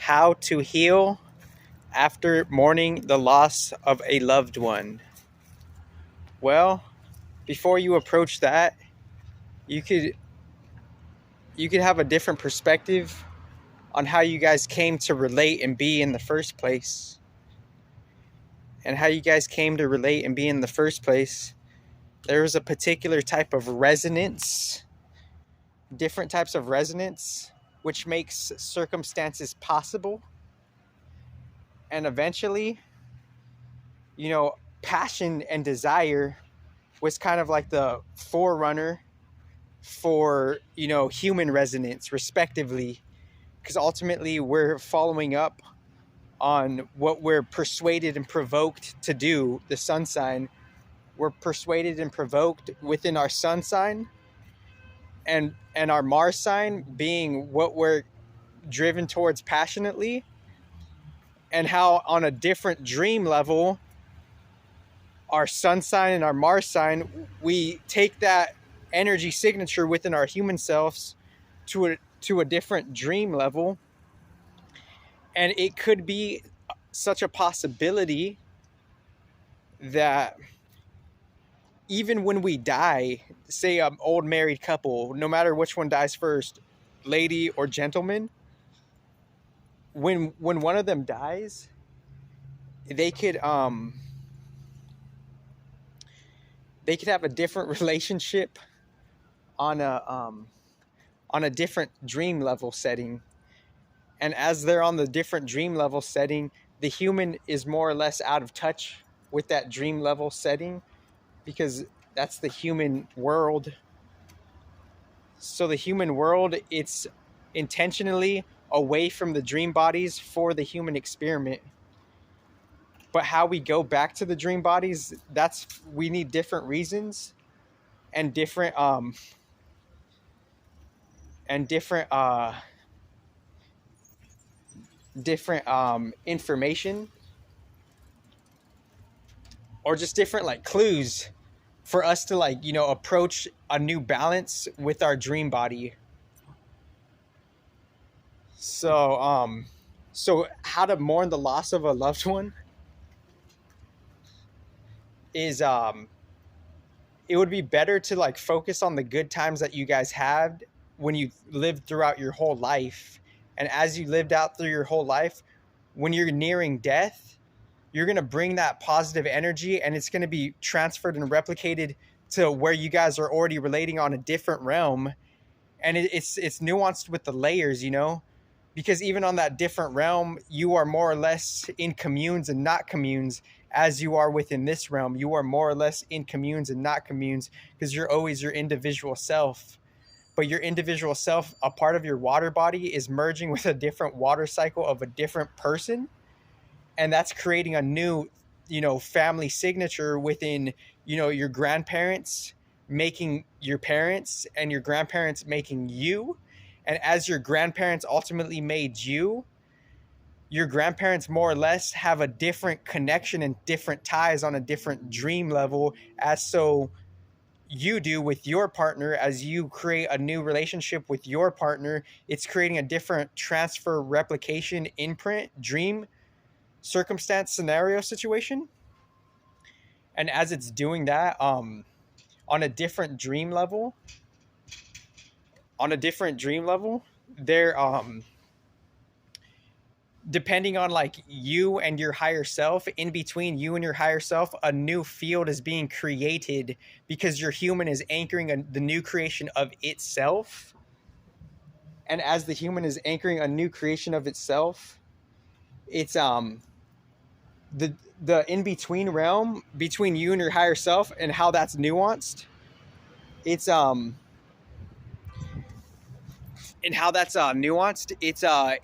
How to heal after mourning the loss of a loved one. Well, before you approach that, you could have a different perspective on how you guys came to relate and be in the first place. And how you guys came to relate and be in the first place. There was a particular type of resonance, different types of resonance, which makes circumstances possible. And eventually, passion and desire was kind of like the forerunner for, human resonance, respectively. Because ultimately, we're following up on what we're persuaded and provoked to do, the sun sign. We're persuaded and provoked within our sun sign, and our Mars sign being what we're driven towards passionately, and how on a different dream level, our sun sign and our Mars sign, we take that energy signature within our human selves to a different dream level. And it could be such a possibility that even when we die, say an old married couple, no matter which one dies first, lady or gentleman, when one of them dies, they could have a different relationship on a different dream level setting. And as they're on the different dream level setting, the human is more or less out of touch with that dream level setting, because that's the human world. So the human world, it's intentionally away from the dream bodies for the human experiment. But how we go back to the dream bodies, we need different reasons and different information, or just different clues for us to approach a new balance with our dream body. So how to mourn the loss of a loved one is it would be better to focus on the good times that you guys had when you lived throughout your whole life. And as you lived out through your whole life, when you're nearing death, you're going to bring that positive energy, and it's going to be transferred and replicated to where you guys are already relating on a different realm. And it's nuanced with the layers, because even on that different realm, you are more or less in communes and not communes. As you are within this realm, you are more or less in communes and not communes, because you're always your individual self. But your individual self, a part of your water body, is merging with a different water cycle of a different person. And that's creating a new, family signature within, your grandparents making your parents, and your grandparents making you. And as your grandparents ultimately made you, your grandparents more or less have a different connection and different ties on a different dream level, as so you do with your partner. As you create a new relationship with your partner, it's creating a different transfer, replication, imprint, dream, circumstance, scenario, situation. And as it's doing that on a different dream level, they're depending on you and your higher self, in between you and your higher self, a new field is being created, because your human is anchoring the new creation of itself. And as the human is anchoring a new creation of itself, it's the in-between realm between you and your higher self, and how that's nuanced. It's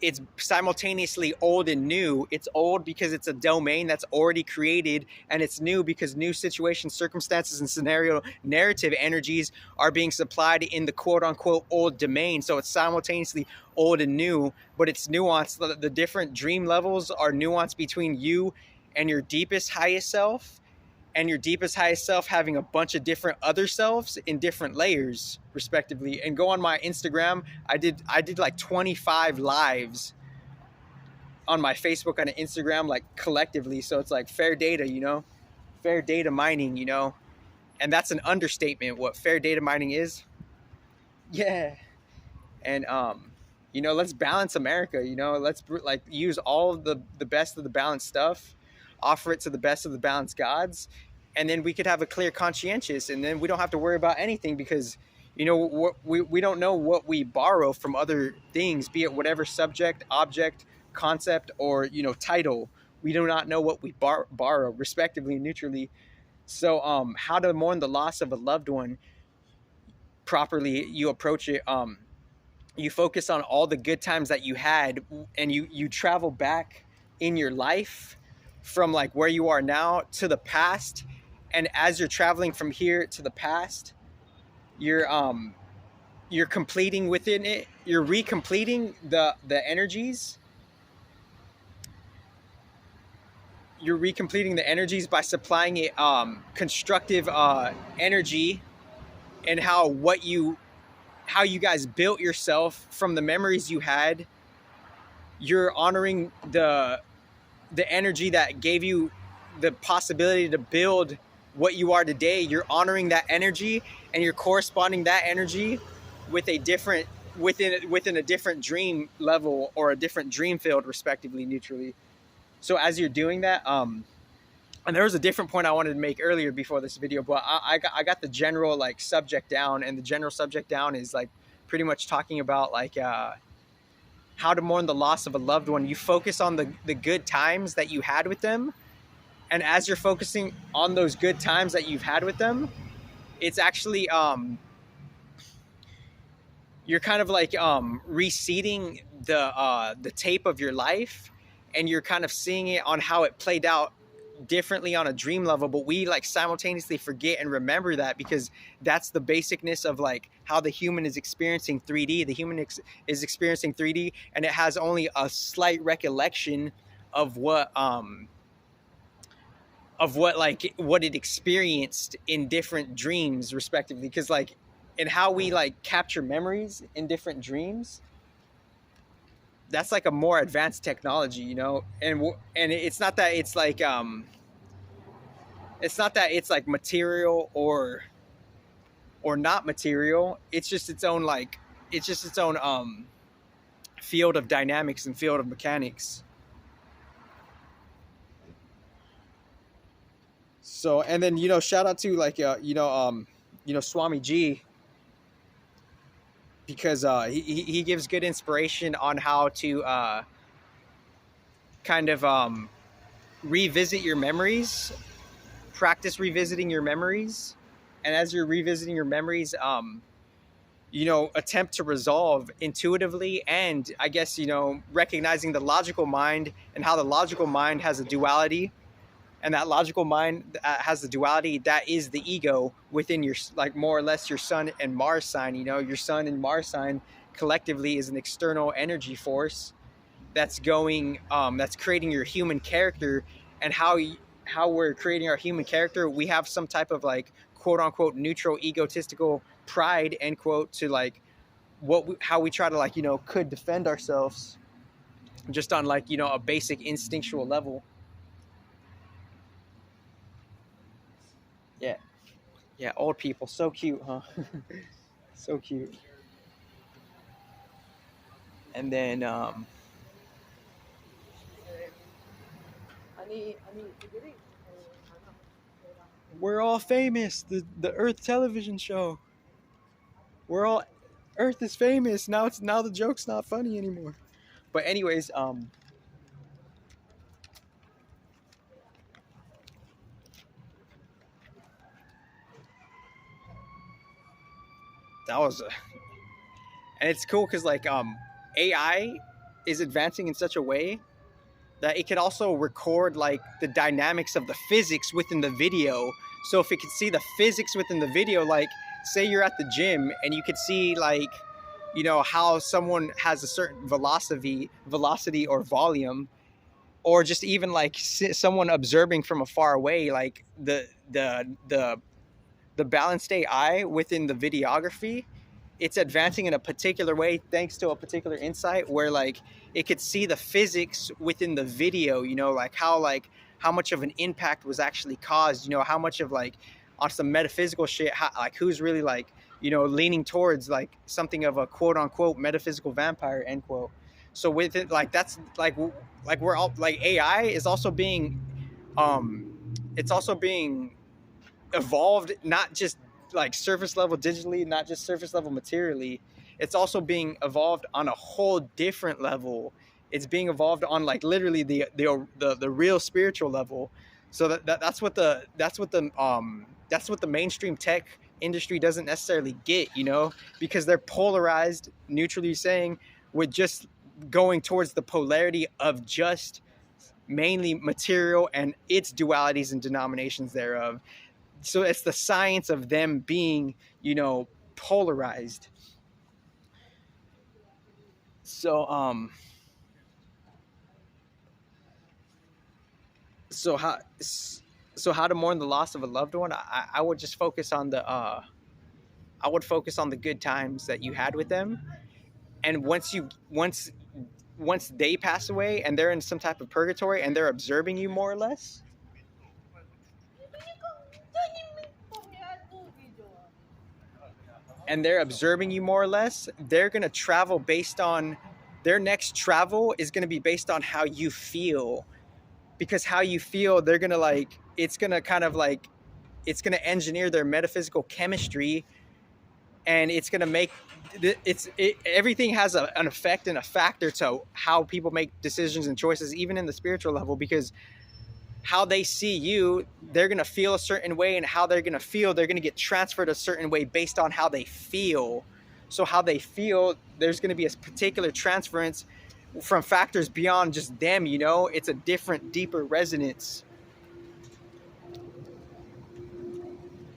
it's simultaneously old and new. It's old because it's a domain that's already created, and it's new because new situations, circumstances, and scenario narrative energies are being supplied in the quote-unquote old domain. So it's simultaneously old and new, but it's nuanced. The different dream levels are nuanced between you and your deepest, highest self, and your deepest, highest self having a bunch of different other selves in different layers, respectively. And go on my Instagram. I did 25 lives on my Facebook and Instagram, like collectively. So it's like fair data, you know, fair data mining, you know, and that's an understatement what fair data mining is. Yeah. And you know, let's balance America, you know, let's like use all of the best of the balanced stuff, offer it to the best of the balanced gods, and then we could have a clear conscientious, and then we don't have to worry about anything, because you know we don't know what we borrow from other things, be it whatever subject, object, concept, or you know, title. We do not know what we borrow respectively and neutrally. So how to mourn the loss of a loved one properly, you approach it, you focus on all the good times that you had, and you travel back in your life from like where you are now to the past. And as you're traveling from here to the past, you're completing within it, you're recompleting the energies. You're recompleting the energies by supplying it constructive energy, and how you guys built yourself from the memories you had. You're honoring the energy that gave you the possibility to build what you are today. You're honoring that energy, and you're corresponding that energy with a different within a different dream level or a different dream field, respectively, neutrally. So as you're doing that, and there was a different point I wanted to make earlier before this video, but I got the general like subject down, and the general subject down is like pretty much talking about like how to mourn the loss of a loved one. You focus on the good times that you had with them, and as you're focusing on those good times that you've had with them, it's actually you're kind of like reseeding the tape of your life, and you're kind of seeing it on how it played out differently on a dream level. But we like simultaneously forget and remember that, because that's the basicness of like how the human is experiencing 3D. The human is experiencing 3D, and it has only a slight recollection of what it experienced in different dreams, respectively. Because like in how we like capture memories in different dreams, that's like a more advanced technology, you know. And it's not that it's like material or not material. It's just its own field of dynamics and field of mechanics. So, and then, you know, shout out to like Swami G, because he gives good inspiration on how to kind of revisit your memories, practice revisiting your memories. And as you're revisiting your memories, you know, attempt to resolve intuitively, and I guess, you know, recognizing the logical mind and how the logical mind has a duality, and that logical mind has the duality that is the ego within your, like, more or less your sun and Mars sign. You know, your sun and Mars sign collectively is an external energy force that's going, that's creating your human character. And how we're creating our human character, we have some type of like quote unquote neutral egotistical pride, end quote, to like how we try to, like, you know, could defend ourselves just on like, you know, a basic instinctual level. Yeah, old people, so cute, huh? So cute. And then we're all famous, the Earth television show. Earth is famous. Now the joke's not funny anymore. But anyways, and it's cool because like AI is advancing in such a way that it could also record like the dynamics of the physics within the video. So if it could see the physics within the video, like say you're at the gym and you could see, like, you know, how someone has a certain velocity or volume, or just even like someone observing from afar away, like the balanced AI within the videography it's advancing in a particular way thanks to a particular insight where like it could see the physics within the video, you know, like how much of an impact was actually caused, you know, how much of like on some metaphysical shit, how, like who's really like, you know, leaning towards like something of a quote unquote metaphysical vampire, end quote. So with it, like that's like we're all like AI is also being it's also being evolved, not just like surface level digitally, not just surface level materially. It's also being evolved on a whole different level. It's being evolved on like literally the real spiritual level. So that's what the mainstream tech industry doesn't necessarily get, you know, because they're polarized, neutrally saying, with just going towards the polarity of just mainly material and its dualities and denominations thereof. So it's the science of them being, you know, polarized. So so how so how to mourn the loss of a loved one? I would just focus on the I would focus on the good times that you had with them. And once they pass away and they're in some type of purgatory and they're observing you more or less, they're going to travel based on their next travel is going to be based on how you feel. Because how you feel, they're going to like, it's going to kind of like, it's going to engineer their metaphysical chemistry, and it's going to make everything has an effect and a factor to how people make decisions and choices, even in the spiritual level, because how they see you, they're going to feel a certain way, and how they're going to feel, they're going to get transferred a certain way based on how they feel. So how they feel, there's going to be a particular transference from factors beyond just them, you know. It's a different, deeper resonance.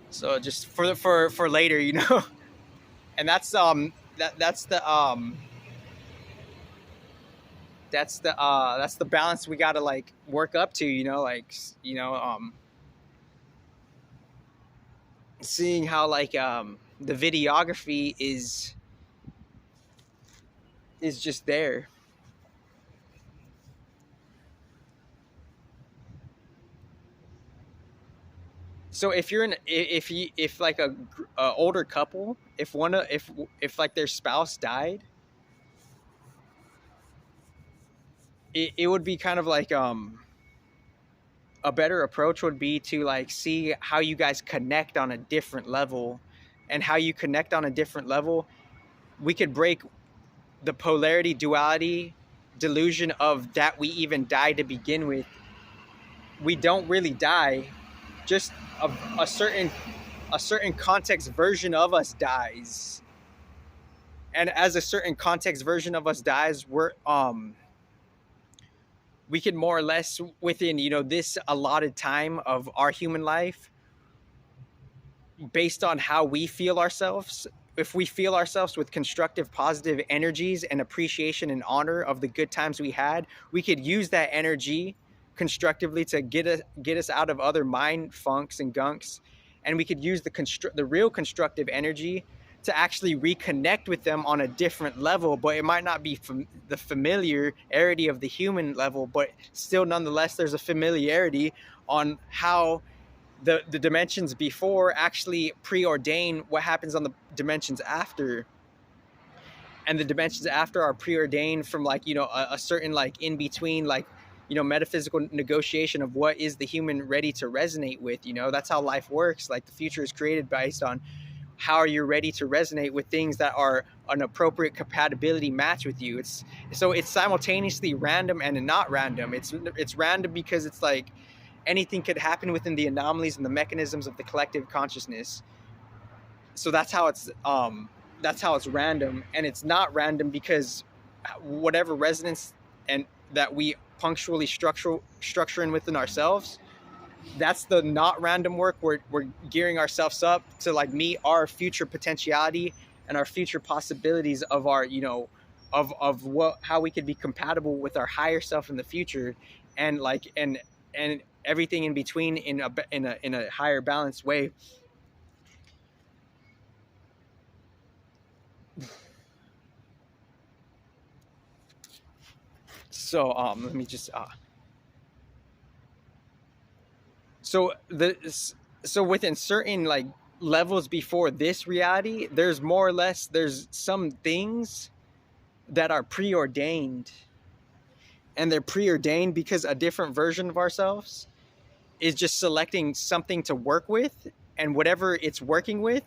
So just for later, you know. And that's that's the balance we got to like work up to, you know, like, you know, seeing how like the videography is just there. So if you're in, if like a older couple, if one of if like their spouse died, it would be kind of like a better approach would be to like see how you guys connect on a different level, and how you connect on a different level, we could break the polarity, duality, delusion of that we even die to begin with. We don't really die, just a certain context version of us dies. And as a certain context version of us dies, we can more or less within, you know, this allotted time of our human life, based on how we feel ourselves, if we feel ourselves with constructive, positive energies and appreciation and honor of the good times we had, we could use that energy constructively to get us out of other mind funks and gunks, and we could use the real constructive energy to actually reconnect with them on a different level. But it might not be from the familiarity of the human level, but still nonetheless there's a familiarity on how the dimensions before actually preordain what happens on the dimensions after. And the dimensions after are preordained from like, you know, a certain like in between, like, you know, metaphysical negotiation of what is the human ready to resonate with. You know, that's how life works. Like the future is created based on how are you ready to resonate with things that are an appropriate compatibility match with you. It's simultaneously random and not random. It's random because it's like anything could happen within the anomalies and the mechanisms of the collective consciousness. So that's how it's random. And it's not random because whatever resonance and that we punctually structure in within ourselves, that's the not random work. We're gearing ourselves up to like meet our future potentiality and our future possibilities of our, you know, of what, how we could be compatible with our higher self in the future, and like and everything in between in a higher balanced way. So let me just so the so within certain like levels before this reality, there's more or less, there's some things that are preordained, and they're preordained because a different version of ourselves is just selecting something to work with, and whatever it's working with,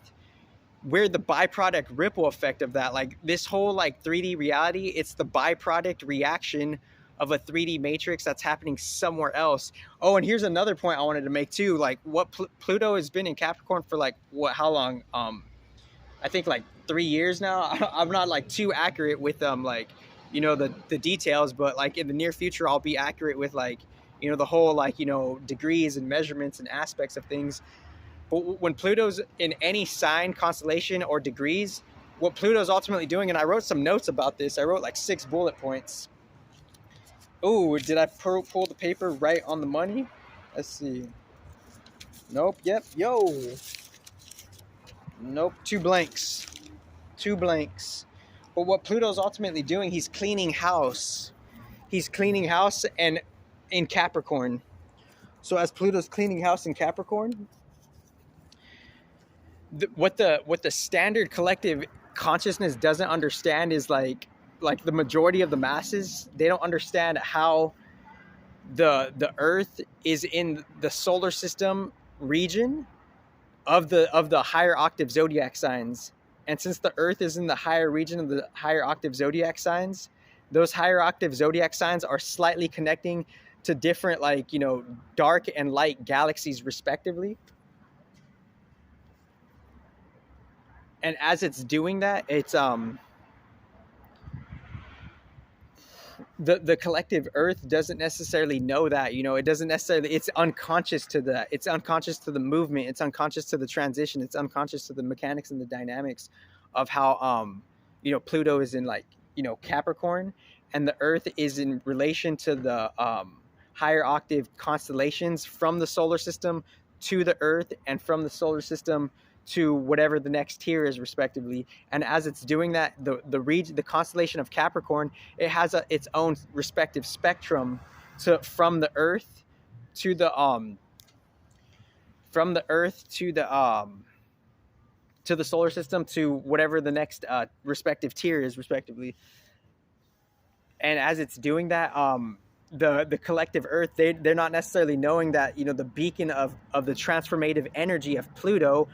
we're the byproduct ripple effect of that. Like this whole like 3D reality, it's the byproduct reaction of a 3D matrix that's happening somewhere else. Oh, and here's another point I wanted to make too. Like what Pluto has been in Capricorn for like how long? I think like 3 years now. I'm not like too accurate with like, you know, the details, but like in the near future, I'll be accurate with like, you know, the whole like, you know, degrees and measurements and aspects of things. But when Pluto's in any sign, constellation, or degrees, what Pluto's ultimately doing, and I wrote some notes about this. I wrote like 6 bullet points. Oh, did I pull the paper right on the money? Let's see. Nope. Yep. Yo. Nope. 2 blanks. 2 blanks. But what Pluto's ultimately doing, he's cleaning house. He's cleaning house and in Capricorn. So as Pluto's cleaning house in Capricorn, what the standard collective consciousness doesn't understand is like the majority of the masses, they don't understand how the Earth is in the solar system region of the higher octave zodiac signs. And since the Earth is in the higher region of the higher octave zodiac signs, those higher octave zodiac signs are slightly connecting to different, like, you know, dark and light galaxies respectively. And as it's doing that, it's the collective Earth doesn't necessarily know that, you know, it doesn't necessarily, it's unconscious to that. It's unconscious to the movement. It's unconscious to the transition. It's unconscious to the mechanics and the dynamics of how, you know, Pluto is in like, you know, Capricorn, and the Earth is in relation to the higher octave constellations from the solar system to the Earth, and from the solar system to whatever the next tier is respectively. And as it's doing that, the constellation of Capricorn, it has its own respective spectrum from the Earth to the solar system to whatever the next respective tier is respectively. And as it's doing that, the collective Earth, they're not necessarily knowing that, you know, the beacon of the transformative energy of Pluto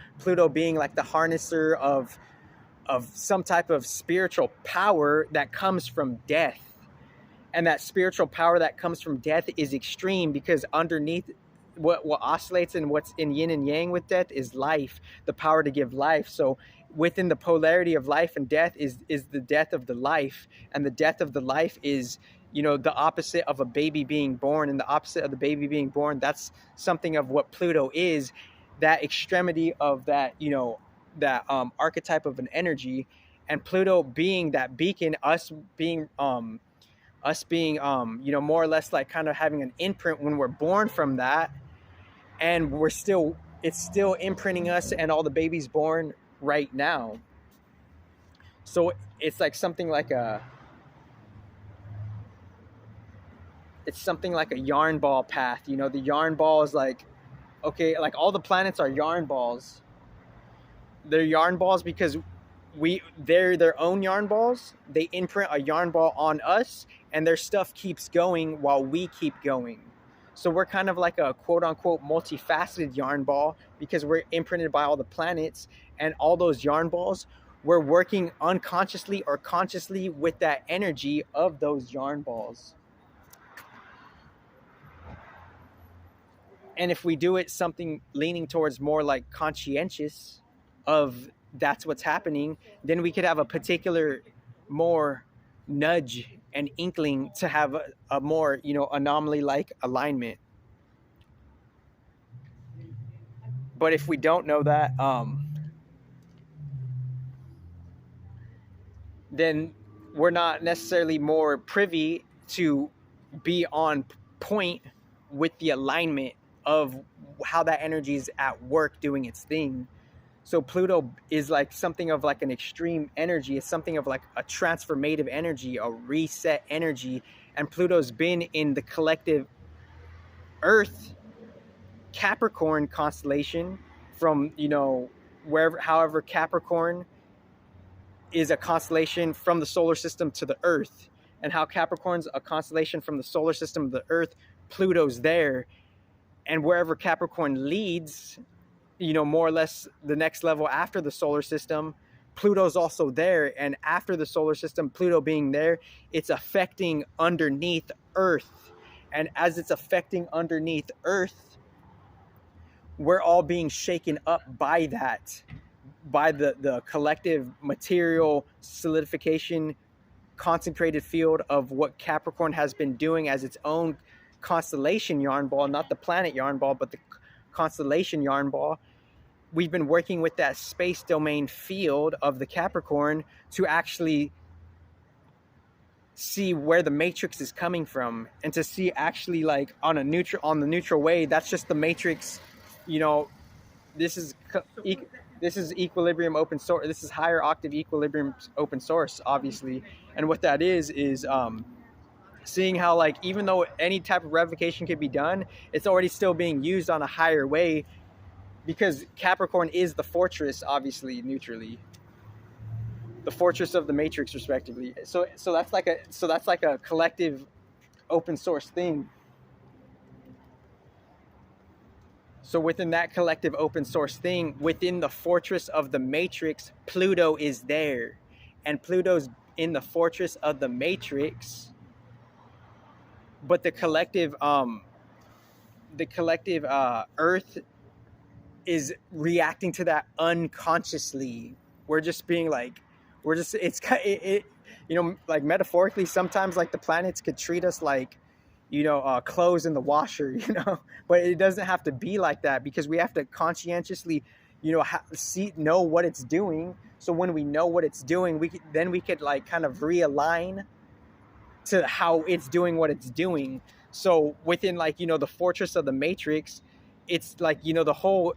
being like the harnesser of some type of spiritual power that comes from death. And that spiritual power that comes from death is extreme, because underneath what oscillates and what's in yin and yang with death is life, the power to give life. So within the polarity of life and death is the death of the life, and the death of the life is, you know, the opposite of a baby being born, and the opposite of the baby being born, that's something of what Pluto is, that extremity of that, you know, that archetype of an energy. And Pluto being that beacon, us being you know, more or less like kind of having an imprint when we're born from that, and it's still imprinting us and all the babies born right now. So it's like something like a yarn ball path. You know, the yarn ball is like, okay, like all the planets are yarn balls. They're yarn balls because they're their own yarn balls. They imprint a yarn ball on us, and their stuff keeps going while we keep going. So we're kind of like a quote unquote multifaceted yarn ball, because we're imprinted by all the planets, and all those yarn balls, we're working unconsciously or consciously with that energy of those yarn balls. And if we do it something leaning towards more like conscientious of that's what's happening, then we could have a particular more nudge and inkling to have a more, you know, anomaly-like alignment. But if we don't know that, then we're not necessarily more privy to be on point with the alignment of how that energy is at work doing its thing. So Pluto is like something of like an extreme energy. It's something of like a transformative energy, a reset energy. And Pluto's been in the collective Earth Capricorn constellation from, you know, wherever, however, Capricorn is a constellation from the solar system to the Earth, and how Capricorn's a constellation from the solar system to the Earth, Pluto's there. And wherever Capricorn leads, you know, more or less the next level after the solar system, Pluto's also there. And after the solar system, Pluto being there, it's affecting underneath Earth. And as it's affecting underneath Earth, we're all being shaken up by that, by the collective material solidification concentrated field of what Capricorn has been doing as its own constellation yarn ball, not the planet yarn ball, but the constellation yarn ball. We've been working with that space domain field of the Capricorn to actually see where the matrix is coming from, and to see actually like on the neutral way, that's just the matrix, you know. This is equilibrium open source. This is higher octave equilibrium open source, obviously. And what that is seeing how, like, even though any type of revocation can be done, it's already still being used on a higher way, because Capricorn is the fortress, obviously, neutrally, the fortress of the matrix, respectively. So that's like a collective open source thing. So within that collective open source thing, within the fortress of the matrix, Pluto is there. And Pluto's in the fortress of the matrix. But the collective Earth is reacting to that unconsciously. We're just being like, you know, like metaphorically, sometimes like the planets could treat us like, you know, clothes in the washer, you know, but it doesn't have to be like that, because we have to conscientiously, you know, know what it's doing. So when we know what it's doing, we could like kind of realign to how it's doing what it's doing. So within, like, you know, the fortress of the matrix, it's like, you know, the whole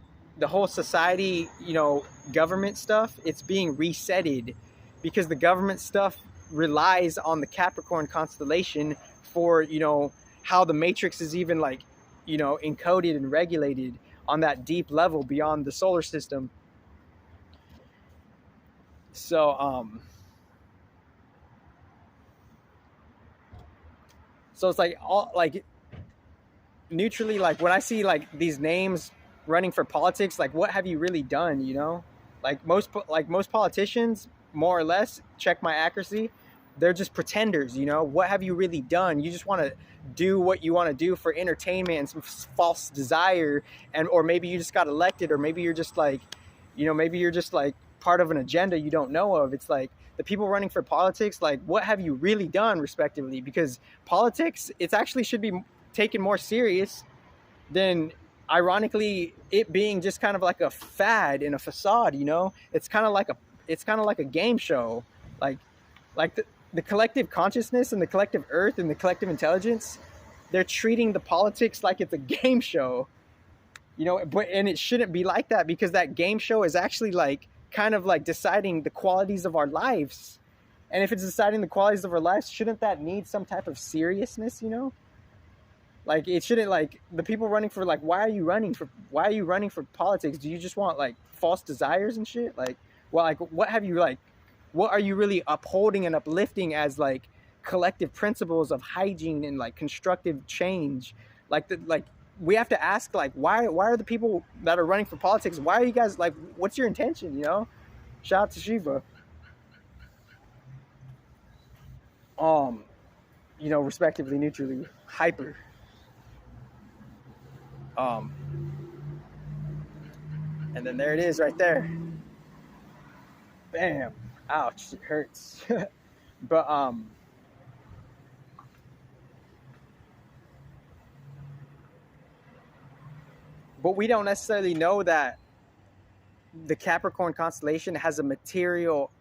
society, you know, government stuff, it's being resetted, because the government stuff relies on the Capricorn constellation for, you know, how the matrix is even, like, you know, encoded and regulated on that deep level beyond the solar system. So so it's like, all like neutrally, like when I see like these names running for politics, like what have you really done, you know? Like most politicians, more or less, check my accuracy, they're just pretenders, you know? What have you really done? You just want to do what you want to do for entertainment and some false desire, and or maybe you just got elected, or maybe you're just like, you know, maybe you're just like part of an agenda you don't know of. It's like the people running for politics, like what have you really done, respectively? Because politics, it's actually should be taken more serious than, ironically, it being just kind of like a fad and a facade, you know? It's kind of like a game show. Like the collective consciousness and the collective Earth and the collective intelligence, they're treating the politics like it's a game show, you know? And it shouldn't be like that, because that game show is actually like kind of like deciding the qualities of our lives. And if it's deciding the qualities of our lives, shouldn't that need some type of seriousness, you know? Like it shouldn't, like the people running for, like, why are you running for politics? Do you just want like false desires and shit? Like, well, like what are you really upholding and uplifting as like collective principles of hygiene and like constructive change? Like we have to ask, like, why are the people that are running for politics, why are you guys, like, what's your intention, you know? Shout out to Shiva. You know, respectively, neutrally, hyper. And then there it is right there. Bam. Ouch, it hurts. But we don't necessarily know that the Capricorn constellation has a material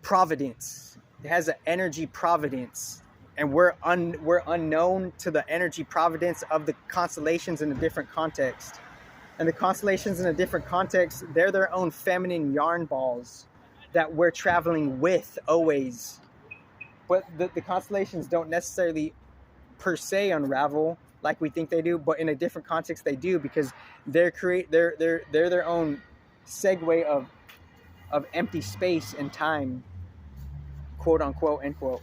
providence. It has an energy providence, and we're unknown to the energy providence of the constellations in a different context. And the constellations in a different context, they're their own feminine yarn balls that we're traveling with always. But the constellations don't necessarily per se unravel like we think they do, but in a different context they do, because they're their own segue of empty space and time, quote unquote, end quote.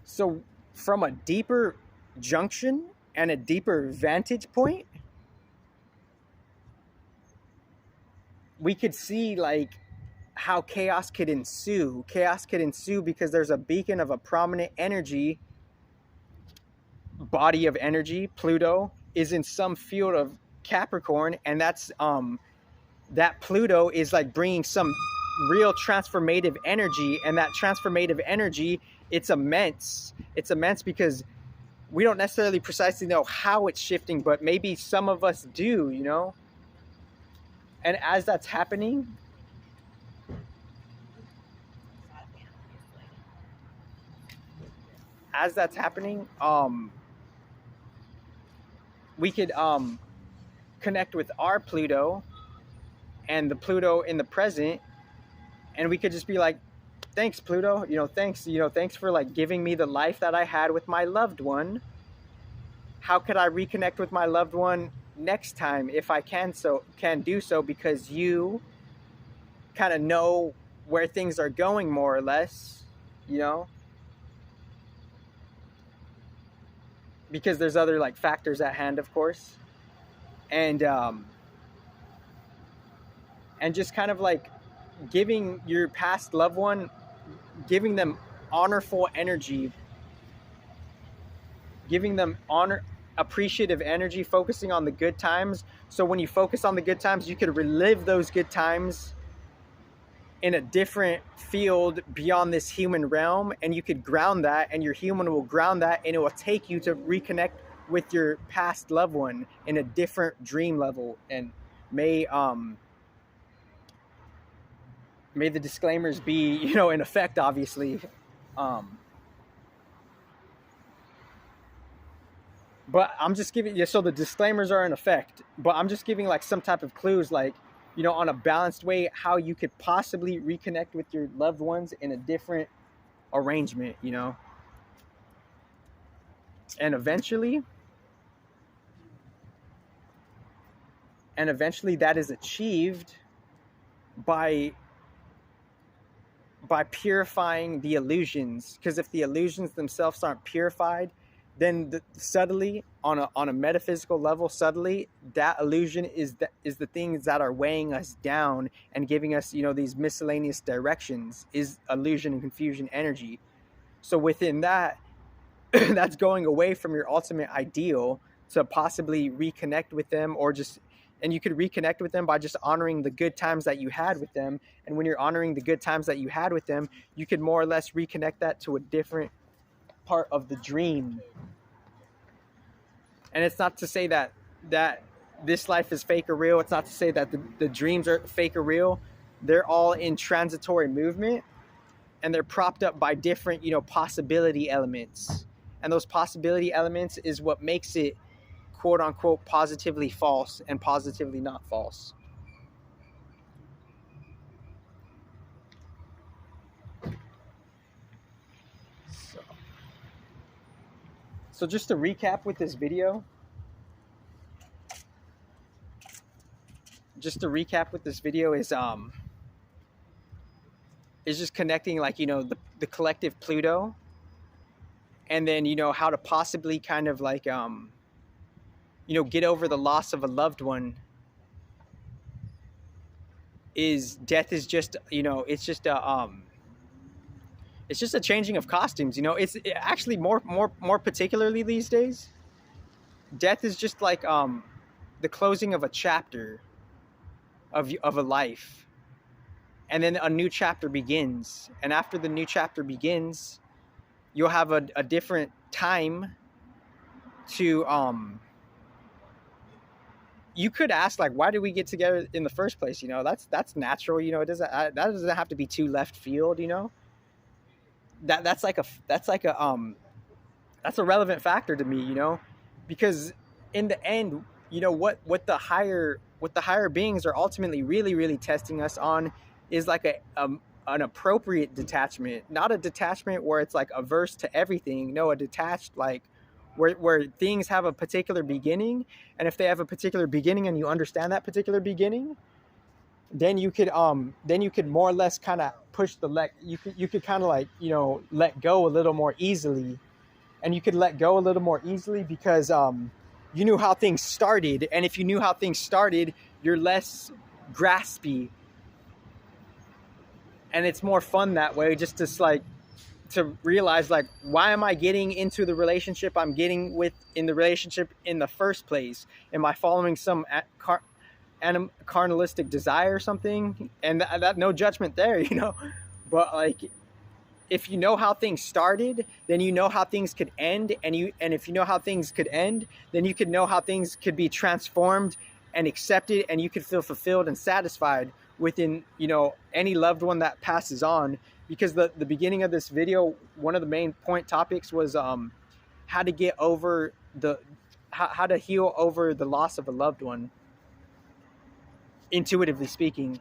So from a deeper junction and a deeper vantage point, we could see like how chaos could ensue. Chaos could ensue because there's a beacon of a prominent energy, body of energy. Pluto is in some field of Capricorn, and that's that Pluto is like bringing some real transformative energy, and that transformative energy, it's immense because we don't necessarily precisely know how it's shifting, but maybe some of us do, you know. And as that's happening, we could connect with our Pluto and the Pluto in the present, and we could just be like, thanks Pluto, thanks for like giving me the life that I had with my loved one. How could I reconnect with my loved one next time if I can do so, because you kind of know where things are going more or less, you know, because there's other like factors at hand, of course. And just kind of like giving your past loved one, giving them honorful energy, giving them appreciative energy, focusing on the good times. So when you focus on the good times, you could relive those good times in a different field beyond this human realm, and you could ground that, and your human will ground that, and it will take you to reconnect with your past loved one in a different dream level. And may the disclaimers be, in effect, obviously. But I'm just giving, so the disclaimers are in effect, but I'm just giving like some type of clues, like, on a balanced way, how you could possibly reconnect with your loved ones in a different arrangement, and eventually that is achieved by purifying the illusions. Because if the illusions themselves aren't purified, then subtly, on a metaphysical level, subtly, that illusion is the things that are weighing us down and giving us, these miscellaneous directions, is illusion and confusion energy. So within that, that's going away from your ultimate ideal to possibly reconnect with them, and you could reconnect with them by just honoring the good times that you had with them. And when you're honoring the good times that you had with them, you could more or less reconnect that to a different part of the dream. And it's not to say that this life is fake or real. It's not to say that the dreams are fake or real. They're all in transitory movement, and they're propped up by different, possibility elements. And those possibility elements is what makes it, quote unquote, positively false and positively not false. So just to recap with this video, is just connecting, like, the collective Pluto, and then, how to possibly kind of like, get over the loss of a loved one. Death is just, it's just a changing of costumes. It's actually more particularly these days, death is just like the closing of a chapter of a life, and then a new chapter begins. And after the new chapter begins, you'll have a different time to you could ask, like, why did we get together in the first place? You know, that's natural. You know, that doesn't have to be too left field. You know, that's like a that's a relevant factor to me. You know, because in the end, you know, what the higher beings are ultimately really testing us on is like an appropriate detachment, not a detachment where it's like averse to everything. No, a detached, like, where things have a particular beginning, and if they have a particular beginning and you understand that particular beginning, then you could more or less kind of push you could kind of, like, you know, let go a little more easily. And you could let go a little more easily because you knew how things started, and if you knew how things started, you're less graspy, and it's more fun that way, just to, like, to realize, like, why am I getting into the relationship I'm getting with in the relationship in the first place? Am I following some carnalistic desire or something? And that no judgment there, you know, but, like, if you know how things started, then you know how things could end, and if you know how things could end, then you could know how things could be transformed and accepted, and you could feel fulfilled and satisfied within, you know, any loved one that passes on. Because the beginning of this video, one of the main point topics was how to get over how to heal over the loss of a loved one, intuitively speaking.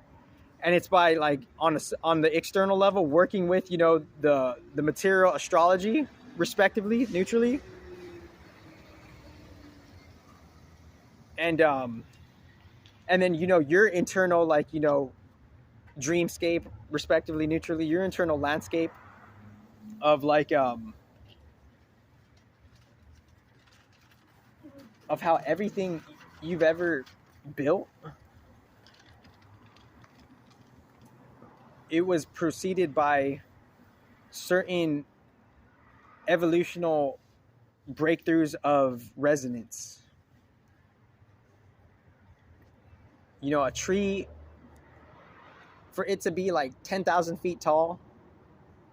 And it's by, like, on the external level, working with, you know, the material astrology, respectively, neutrally, and then, you know, your internal, like, you know, dreamscape, respectively, neutrally, your internal landscape of, like, of how everything you've ever built, it was preceded by certain evolutional breakthroughs of resonance. You know, a tree, for it to be like 10,000 feet tall,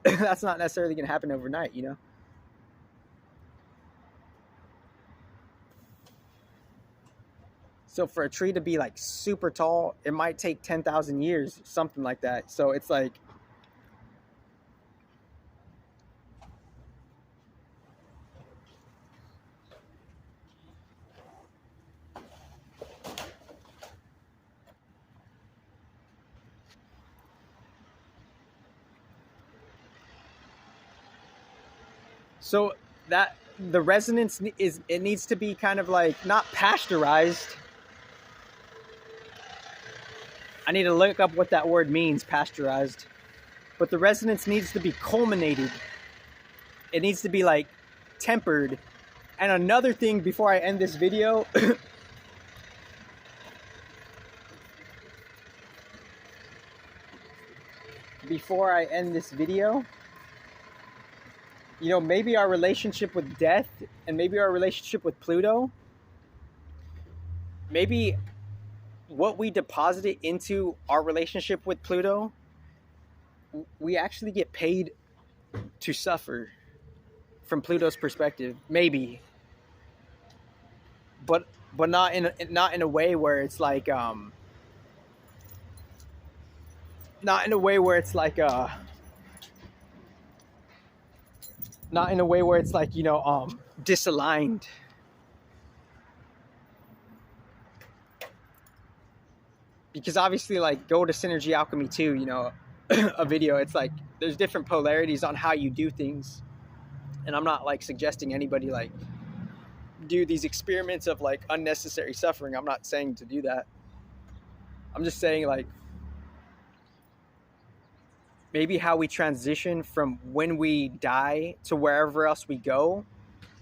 that's not necessarily going to happen overnight, you know? So for a tree to be, like, super tall, it might take 10,000 years, something like that. So it's like, so that the resonance it needs to be kind of, like, not pasteurized. I need to look up what that word means, pasteurized. But the resonance needs to be culminated. It needs to be, like, tempered. And another thing before I end this video, you know, maybe our relationship with death, and maybe our relationship with Pluto, maybe what we deposited into our relationship with Pluto, we actually get paid to suffer from Pluto's perspective, maybe, but not in a way where it's like not in a way where it's like not in a way where it's like, you know, disaligned. Because obviously, like, go to Synergy Alchemy 2, you know, a video, it's like there's different polarities on how you do things. And I'm not, like, suggesting anybody, like, do these experiments of, like, unnecessary suffering. I'm not saying to do that. I'm just saying, like, maybe how we transition from when we die to wherever else we go,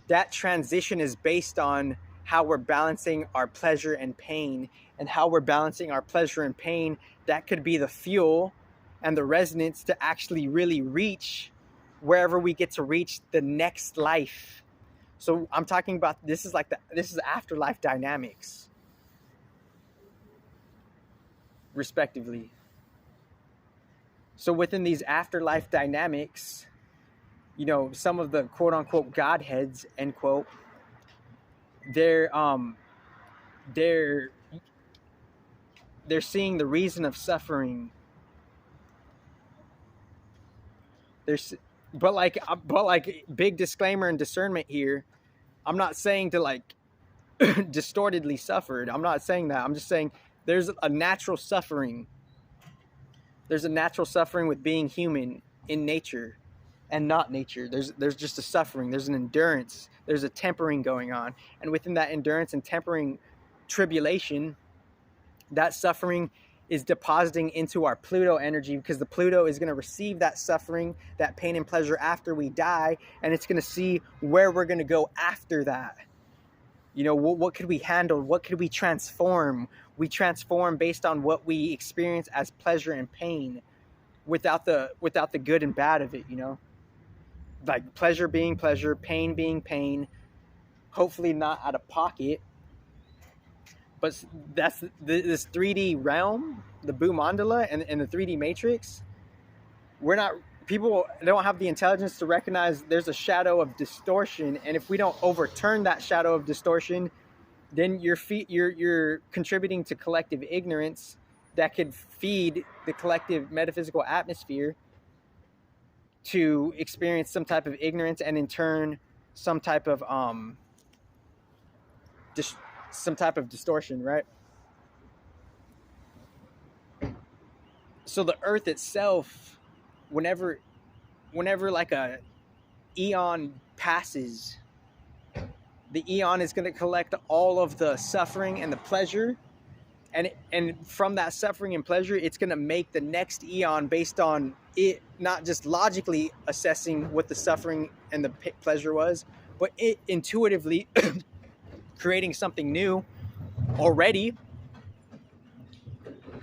that transition is based on how we're balancing our pleasure and pain. And how we're balancing our pleasure and pain, that could be the fuel and the resonance to actually really reach wherever we get to reach the next life. So I'm talking about, this is afterlife dynamics, respectively. So within these afterlife dynamics, you know, some of the quote unquote Godheads, end quote, they're they're seeing the reason of suffering. But like big disclaimer and discernment here. I'm not saying to like distortedly suffered. I'm not saying that. I'm just saying there's a natural suffering. There's a natural suffering with being human in nature and not nature. There's just a suffering. There's an endurance. There's a tempering going on. And within that endurance and tempering tribulation, that suffering is depositing into our Pluto energy, because the Pluto is going to receive that suffering, that pain and pleasure after we die, and it's going to see where we're going to go after that. You know, what could we handle? What could we transform? We transform based on what we experience as pleasure and pain, without the good and bad of it, you know? Like pleasure being pleasure, pain being pain, hopefully not out of pocket. But that's this 3D realm, the Boo Mandala and the 3D matrix. People don't have the intelligence to recognize there's a shadow of distortion, and if we don't overturn that shadow of distortion, then you're contributing to collective ignorance that could feed the collective metaphysical atmosphere to experience some type of ignorance, and in turn some type of distortion, right? So the earth itself, whenever like a eon passes, the eon is going to collect all of the suffering and the pleasure, and from that suffering and pleasure, it's going to make the next eon based on it not just logically assessing what the suffering and the pleasure was, but it intuitively creating something new already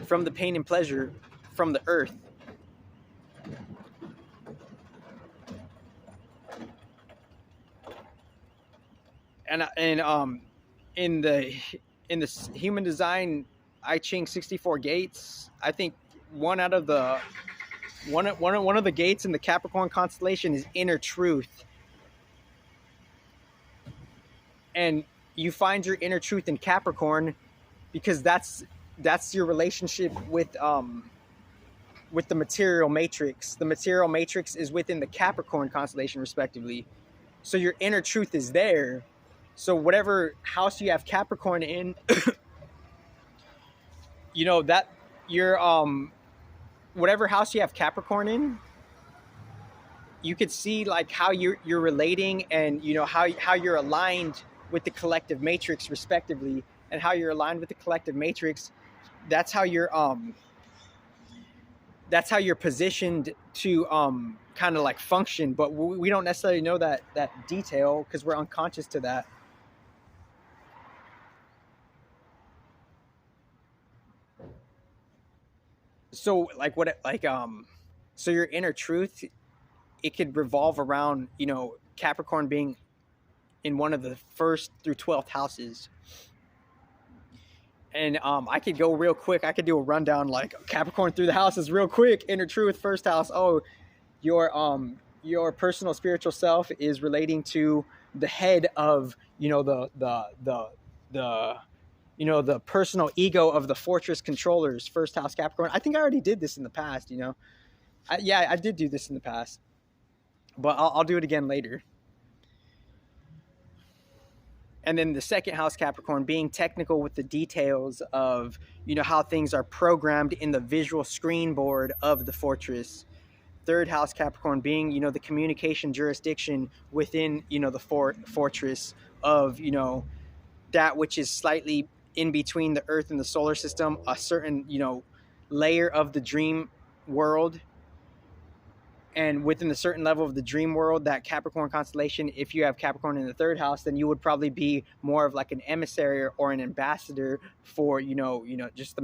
from the pain and pleasure from the earth. And in the human design I Ching 64 gates, I think one of the gates in the Capricorn constellation is inner truth. And you find your inner truth in Capricorn because that's your relationship with the material matrix. The material matrix is within the Capricorn constellation, respectively. So your inner truth is there. So whatever house you have Capricorn in, you know that your whatever house you have Capricorn in, you could see like how you're relating, and you know how you're aligned with the collective matrix, respectively, and how you're aligned with the collective matrix. That's how you're positioned to kind of like function. But we don't necessarily know that detail because we're unconscious to that. So like so your inner truth, it could revolve around, you know, Capricorn being in one of the 1st through 12th houses. And I could go real quick. I could do a rundown like Capricorn through the houses real quick. Inner truth, 1st house. Oh, your personal spiritual self is relating to the head of, you know, the personal ego of the fortress controllers, 1st house Capricorn. I think I already did this in the past, you know. I did do this in the past, but I'll do it again later. And then the 2nd house Capricorn being technical with the details of, you know, how things are programmed in the visual screen board of the fortress. 3rd house Capricorn being, you know, the communication jurisdiction within, you know, the fortress of, you know, that which is slightly in between the earth and the solar system, a certain, you know, layer of the dream world. And within a certain level of the dream world, that Capricorn constellation, if you have Capricorn in the 3rd house, then you would probably be more of like an emissary or an ambassador for, you know, just the